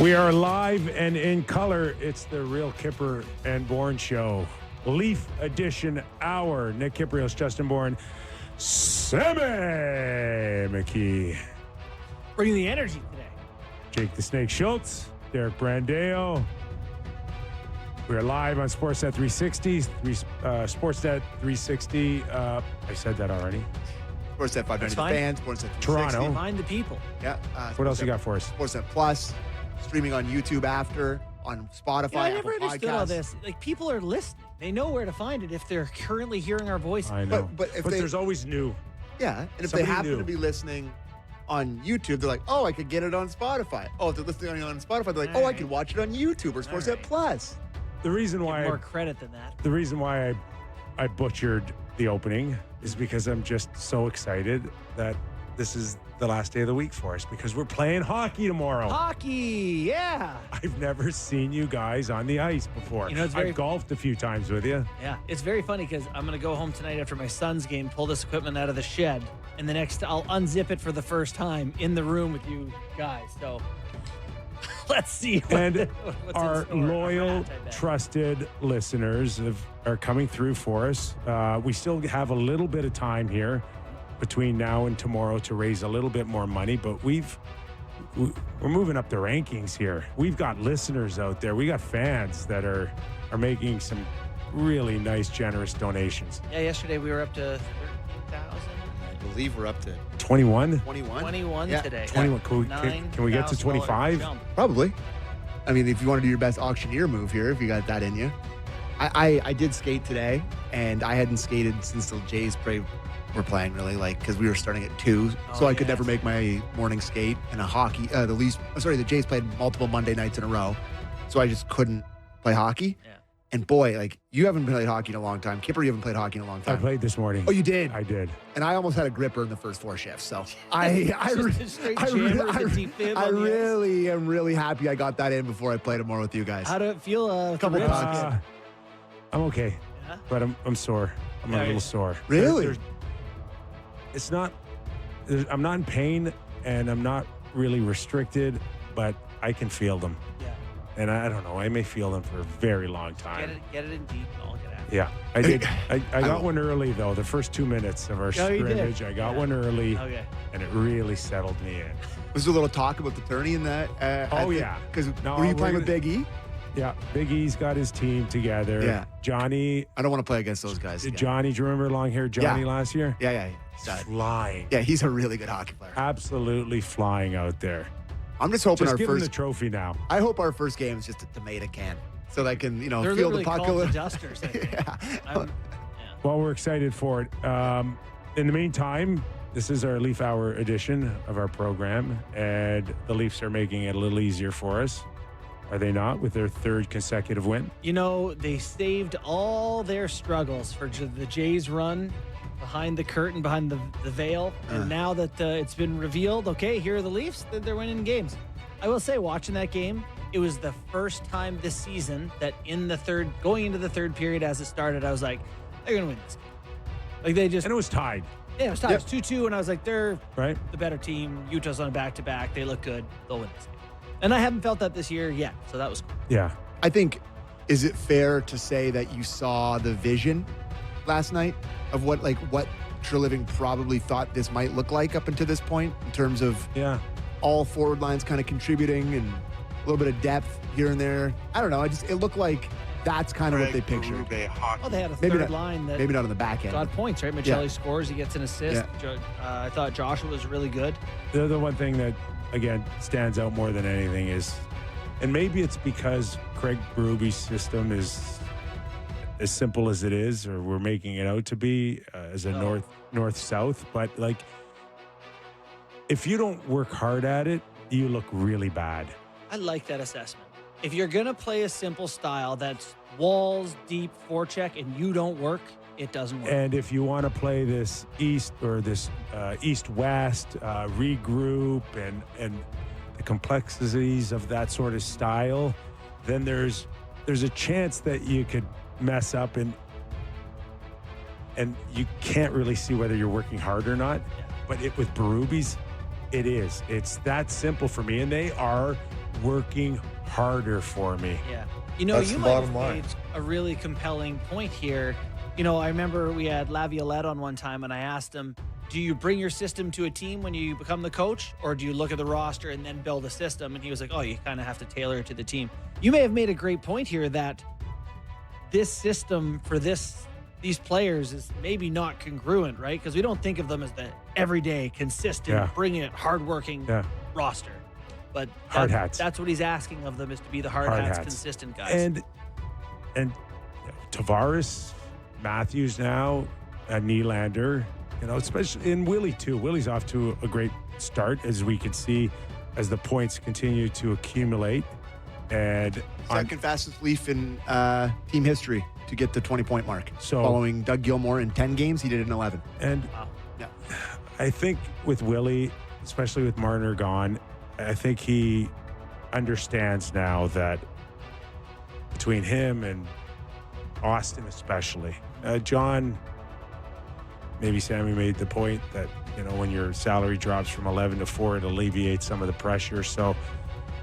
We are live and in color. It's the Real Kipper and Bourne Show. Leaf Edition Hour. Nick Kypreos, Justin Bourne, Sammy McKee. Bringing the energy today. Jake the Snake Schultz, Derek Brandeo. We're live on Sportsnet 360. Sportsnet 360. I said that already. Sportsnet 590 The Fan, Sportsnet 360. Toronto. Remind the people. Yeah. What else you got for us? Sportsnet Plus, streaming on YouTube after, on Spotify, I Apple never understood Podcasts. all this. Like, people are listening. They know where to find it if they're currently hearing our voice. I know. But if there's always new. Yeah, and if Somebody they happen new. to be listening on YouTube, they're like, oh, I could get it on Spotify. Oh, if they're listening on Spotify, they're like, All oh, I right. could watch it on YouTube or Sportsnet right. Plus. The reason Give why more credit than that. The reason why I butchered the opening is because I'm just so excited that this is the last day of the week for us because we're playing hockey tomorrow. Hockey, yeah. I've never seen you guys on the ice before. You know, it's very- I've golfed a few times with you. Yeah, it's very funny because I'm going to go home tonight after my son's game, pull this equipment out of the shed, and the next I'll unzip it for the first time in the room with you guys. So let's see And what's our in store. loyal, A rat, I bet. trusted listeners are coming through for us. We still have a little bit of time here between now and tomorrow to raise a little bit more money, but we're moving up the rankings here. We've got listeners out there. We got fans that are making some really nice, generous donations. Yeah, yesterday we were up to 13,000. I believe we're up to 21? 21. 21 Yeah. today. 21. Can we get to $9,000 25? jump. Probably. I mean, if you want to do your best auctioneer move here, if you got that in you. I did skate today, and I hadn't skated since the Jays were playing, really, like, because we were starting at 2, so I could never make my morning skate. And the Jays played multiple Monday nights in a row, so I just couldn't play hockey. Yeah. And boy, like, you haven't played hockey in a long time. Kipper, you haven't played hockey in a long I time. played this morning. Oh, you did? I did. And I almost had a gripper in the first 4 shifts, so I Just a straight jammer with a defib I on the ice. really am really happy I got that in before I played it more with you guys. How did it feel? Couple ribs? bucks. I'm okay, Yeah? but I'm sore. I'm a Yeah, little yeah. sore. Really? I'm not in pain and I'm not really restricted, but I can feel them. Yeah. And I don't know, I may feel them for a very long time. Get it in deep and I'll get after it. Yeah, I did. I got will. one early, though. The first 2 minutes of our Oh, you did? scrimmage, I got Yeah. one early, Okay. and it really settled me in. Was there a little talk about the tourney in that? Yeah. Because No, were you we're playing with gonna- Big E? Yeah, Big E's got his team together. Yeah. Johnny, I don't want to play against those guys. again. Johnny, do you remember long hair Johnny Yeah. last year? Yeah. Stud. Flying. Yeah, he's a really good hockey player. Absolutely flying out there. I'm just hoping Just our give him the first. trophy now. I hope our first game is just a tomato can, so that I can They're feel the literally puck a called little. the Dusters. I think. Yeah. Well, we're excited for it. In the meantime, this is our Leaf Hour edition of our program, and the Leafs are making it a little easier for us. Are they not, with their third consecutive win? You know, they saved all their struggles for the Jays' run behind the curtain, behind the veil. And now that it's been revealed, okay, here are the Leafs, they're winning games. I will say, watching that game, it was the first time this season that going into the third period as it started, I was like, they're going to win this game. Like, they just, And it was tied, yeah, it was tied. It was 2-2, and I was like, they're right? the better team. Utah's on a back-to-back. They look good. They'll win this game. And I haven't felt that this year yet, so that was cool. Yeah. I think, is it fair to say that you saw the vision last night of what Treliving probably thought this might look like up until this point in terms of Yeah. all forward lines kind of contributing and a little bit of depth here and there? I don't know. It looked like that's kind of what they pictured. Oh, they had a Maybe third not- line that Maybe not on the back end. got points, right? Michelli scores. He gets an assist. I thought Joshua was really good. The one thing that, again, stands out more than anything is, and maybe it's because Craig Berube's system is as simple as it is, or we're making it out to be as a north-south, but like, if you don't work hard at it, you look really bad. I like that assessment. If you're going to play a simple style that's walls, deep, forecheck, and you don't work, it doesn't work. And if you want to play this east or this east-west regroup and the complexities of that sort of style, then there's a chance that you could mess up and you can't really see whether you're working hard or not. Yeah. But with Berube's, it is. It's that simple for me, and they are working harder for me. Yeah. You know, That's you the might have bottom line. made a really compelling point here. You know, I remember we had Laviolette on one time, and I asked him, do you bring your system to a team when you become the coach, or do you look at the roster and then build a system? And he was like, oh, you kind of have to tailor it to the team. You may have made a great point here that this system for these players is maybe not congruent, right? Because we don't think of them as the everyday, consistent, bring it, hardworking roster. But Hard hats. That's what he's asking of them, is to be the hard hats, consistent guys. And Tavares, Matthews now, Nylander, you know, especially in Willie too. Willie's off to a great start, as we can see, as the points continue to accumulate. And Second fastest Leaf in team history to get the 20-point mark. So, following Doug Gilmour in 10 games, he did it in 11. And I think with Willie, especially with Marner gone, I think he understands now that between him and Austin especially, John, maybe Sammy made the point that, you know, when your salary drops from 11 to 4, it alleviates some of the pressure. So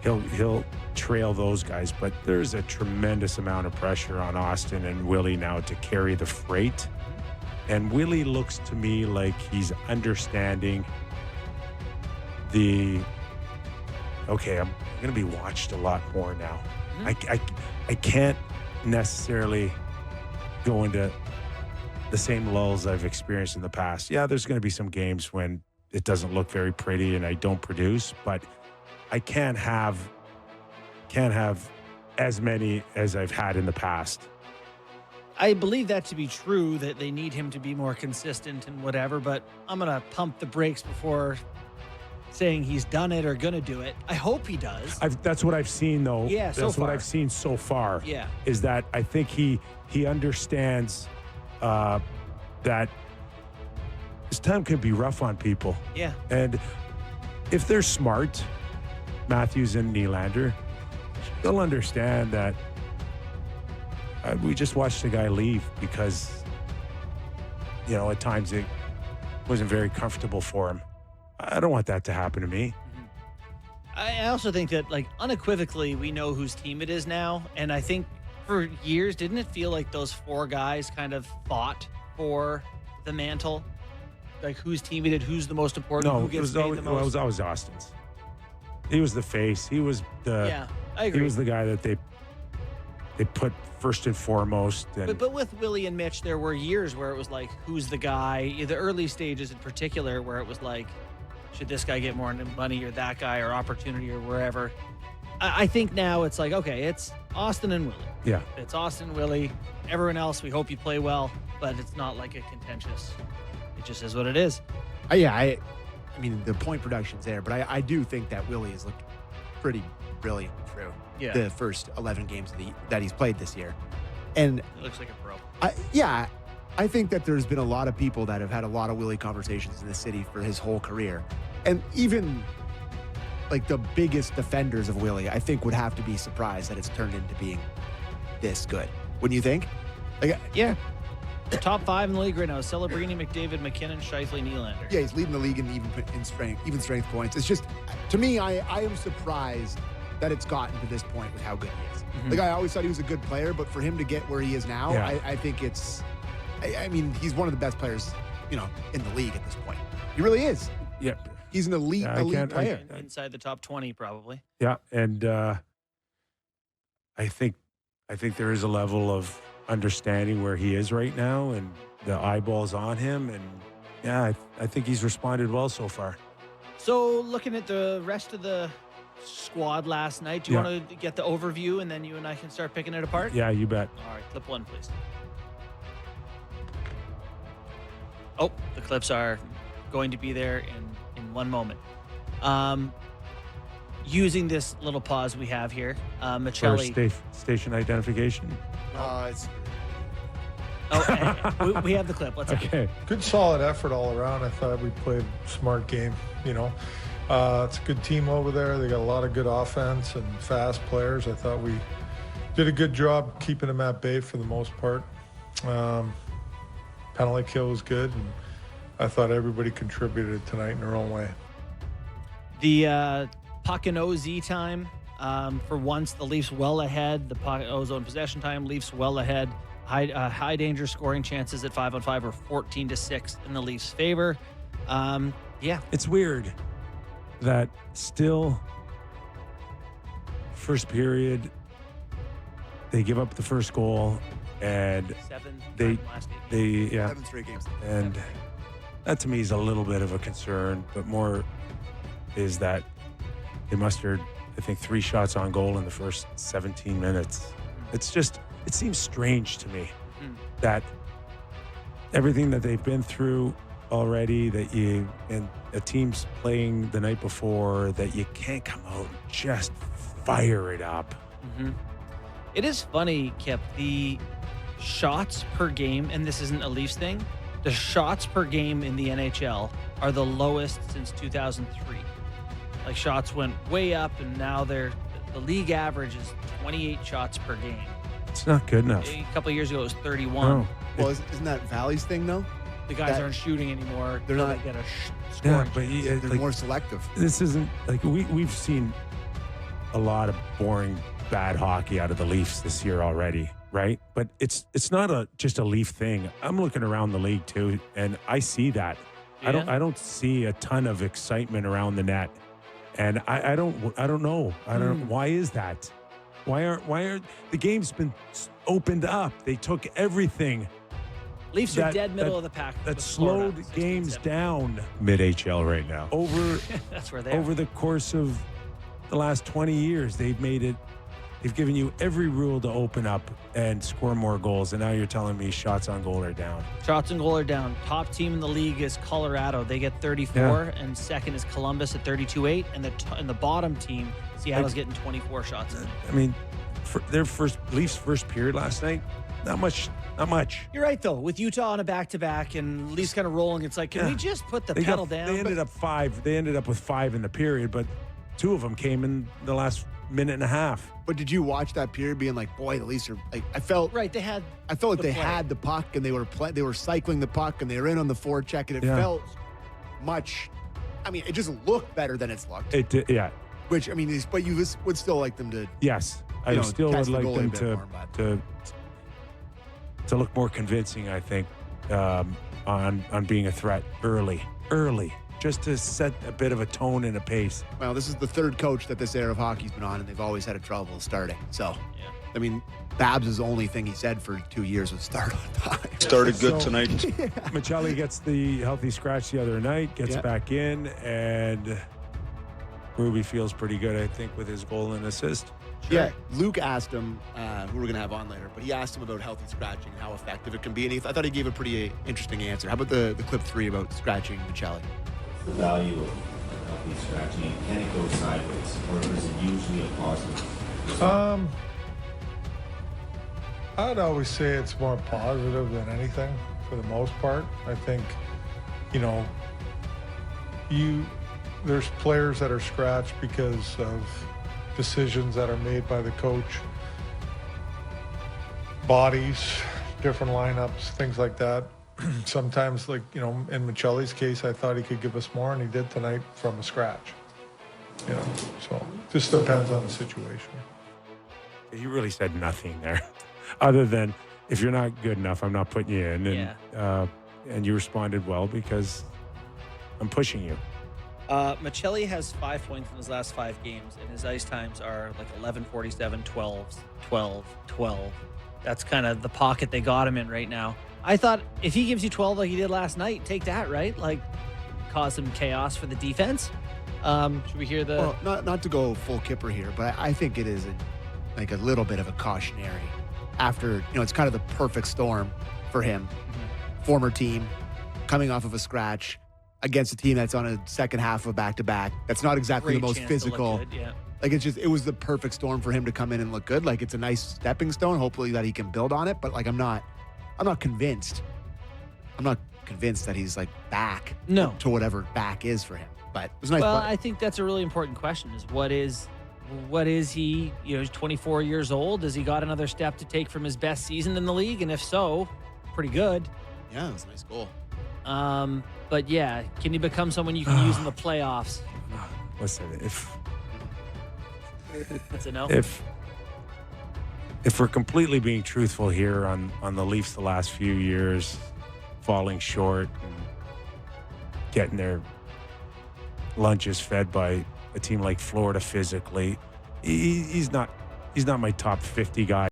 he'll trail those guys. But there's a tremendous amount of pressure on Austin and Willie now to carry the freight. And Willie looks to me like he's understanding I'm going to be watched a lot more now. I can't necessarily go into the same lulls I've experienced in the past. Yeah, there's going to be some games when it doesn't look very pretty and I don't produce, but I can't have as many as I've had in the past. I believe that to be true, that they need him to be more consistent and whatever, but I'm going to pump the brakes before saying he's done it or going to do it. I hope he does. That's what I've seen, though. Yeah, that's what I've seen so far. Yeah. Is that I think he understands that this time can be rough on people. Yeah. And if they're smart, Matthews and Nylander, they'll understand that we just watched a guy leave because, you know, at times it wasn't very comfortable for him. I don't want that to happen to me. I also think that, like, unequivocally, we know whose team it is now. And I think for years, didn't it feel like those four guys kind of fought for the mantle? Like, whose team it is, who's the most important, who gets paid the most? It was always Austin's. He was the face. He was I agree. He was the guy that they put first and foremost. And but with Willie and Mitch, there were years where it was like, who's the guy? The early stages in particular, where it was like, should this guy get more money or that guy or opportunity or wherever? I think now it's like, okay, it's Austin and Willie. Yeah. It's Austin, Willie. Everyone else, we hope you play well, but it's not like a contentious. It just is what it is. I mean, the point production's there, but I do think that Willie has looked pretty brilliant through the first 11 games that he's played this year. And it looks like a pro. I think that there's been a lot of people that have had a lot of Willie conversations in the city for his whole career. And even like the biggest defenders of Willie, I think would have to be surprised that it's turned into being this good. Wouldn't you think? Like, yeah. The top 5 in the league right now is Celebrini, McDavid, McKinnon, Scheifele, Nylander. Yeah, he's leading the league in even strength points. It's just, to me, I am surprised that it's gotten to this point with how good he is. Mm-hmm. Like, I always thought he was a good player, but for him to get where he is now, I think it's, I mean, he's one of the best players, you know, in the league at this point. He really is. Yeah. He's an elite player. Inside the top 20, probably. Yeah, and I think there is a level of understanding where he is right now, and the eyeballs on him, and I think he's responded well so far. So, looking at the rest of the squad last night, do you want to get the overview, and then you and I can start picking it apart? Yeah, you bet. All right, clip 1, please. Oh, the clips are going to be there in one moment. Using this little pause we have here, Michelli. Station identification. We have the clip. Let's okay. Good solid effort all around. I thought we played a smart game, you know. It's a good team over there. They got a lot of good offense and fast players. I thought we did a good job keeping them at bay for the most part. Penalty kill was good, and I thought everybody contributed tonight in their own way. The puck and OZ time For once, the Leafs well ahead. The ozone possession time, Leafs well ahead. High danger scoring chances at 5-on-5 are 14-6 in the Leafs' favor. Yeah. It's weird that still first period they give up the first goal and 7 they last 8. 7 straight games. And that to me is a little bit of a concern, but more is that they mustered, I think, 3 shots on goal in the first 17 minutes. It's just, it seems strange to me that everything that they've been through already, and a team's playing the night before, that you can't come out and just fire it up. It is funny, Kip, the shots per game, and this isn't a Leafs thing, the shots per game in the NHL are the lowest since 2003. Like, shots went way up, and now the league average is 28 shots per game. It's not good enough. A couple of years ago, it was 31. No. Well, isn't that Valley's thing, though? The guys aren't shooting anymore. They're till not- They get a Yeah, scoring. but They're like, more selective. this isn't like we've seen a lot of boring, bad hockey out of the Leafs this year already, right? But it's not just a Leaf thing. I'm looking around the league too, and I see that. Yeah. I don't see a ton of excitement around the net, and I don't know. Why is that? Why are the game's been opened up? They took everything. Leafs are dead middle of the pack. That with Florida, slowed 16, games 17. down Mid-HL right now. over That's where they are. over the course of the last 20 years. They've given you every rule to open up and score more goals, and now you're telling me shots on goal are down. Shots and goal are down. Top team in the league is Colorado. They get 34, and second is Columbus at 32.8, and the bottom team, Seattle's getting 24 shots. I mean, for their Leafs first period last night, not much. You're right, though. With Utah on a back-to-back and Leafs kind of rolling, it's like, can we just put the pedal down? They ended up 5. They ended up with 5 in the period, but 2 of them came in the last minute and a half. But did you watch that period being like, boy, the Leafs are like, I felt Right, like the they play. had the puck and they were cycling the puck and they were in on the forecheck and it felt much. I mean, it just looked better than it's looked. It did, yeah. Which I mean, but you would still like them to. Yes, I know, still test would the like goalie a them bit to more, but- to look more convincing. I think on being a threat early, just to set a bit of a tone and a pace. Well, this is the 3rd coach that this era of hockey's been on, and they've always had a trouble starting. So, Yeah. I mean, Babs' only thing he said for 2 years was start on time. Started good So- tonight. Michelli gets the healthy scratch the other night, gets Yeah. back in, and Ruby feels pretty good, I think, with his goal and assist. Yeah, Luke asked him, who we're going to have on later, but he asked him about healthy scratching and how effective it can be, and I thought he gave a pretty interesting answer. How about the clip 3 about scratching Michelli? The value of healthy scratching, can it go sideways, or is it usually a positive? I'd always say it's more positive than anything for the most part. I think, there's players that are scratched because of decisions that are made by the coach, bodies, different lineups, things like that. Sometimes, like, in Michelli's case, I thought he could give us more, and he did tonight from a scratch. So just depends on the situation. He really said nothing there, other than if you're not good enough, I'm not putting you in. And you responded well because I'm pushing you. Michelli has 5 points in his last 5 games, and his ice times are like 11:47, 12, 12, 12. That's kind of the pocket they got him in right now. I thought if he gives you 12 like he did last night, take that, right? Like, cause some chaos for the defense. Should we hear the... Well, not to go full Kipper here, but I think it is a little bit of a cautionary. After, it's kind of the perfect storm for him. Former team, coming off of a scratch against a team that's on a second half of a back-to-back. That's not exactly Great the most chance to look physical. good, yeah. Like, it was the perfect storm for him to come in and look good. Like, it's a nice stepping stone, hopefully that he can build on it. But like, I'm not convinced. I'm not convinced that he's like back No. to whatever back is for him. But it was a nice Well, play. I think that's a really important question is what is he, he's 24 years old. Has he got another step to take from his best season in the league? And if so, pretty good. Yeah, it was a nice goal. But yeah, can he become someone you can use in the playoffs? Listen, That's a no. If we're completely being truthful here on the Leafs the last few years, falling short and getting their lunches fed by a team like Florida physically, he's not my top 50 guy.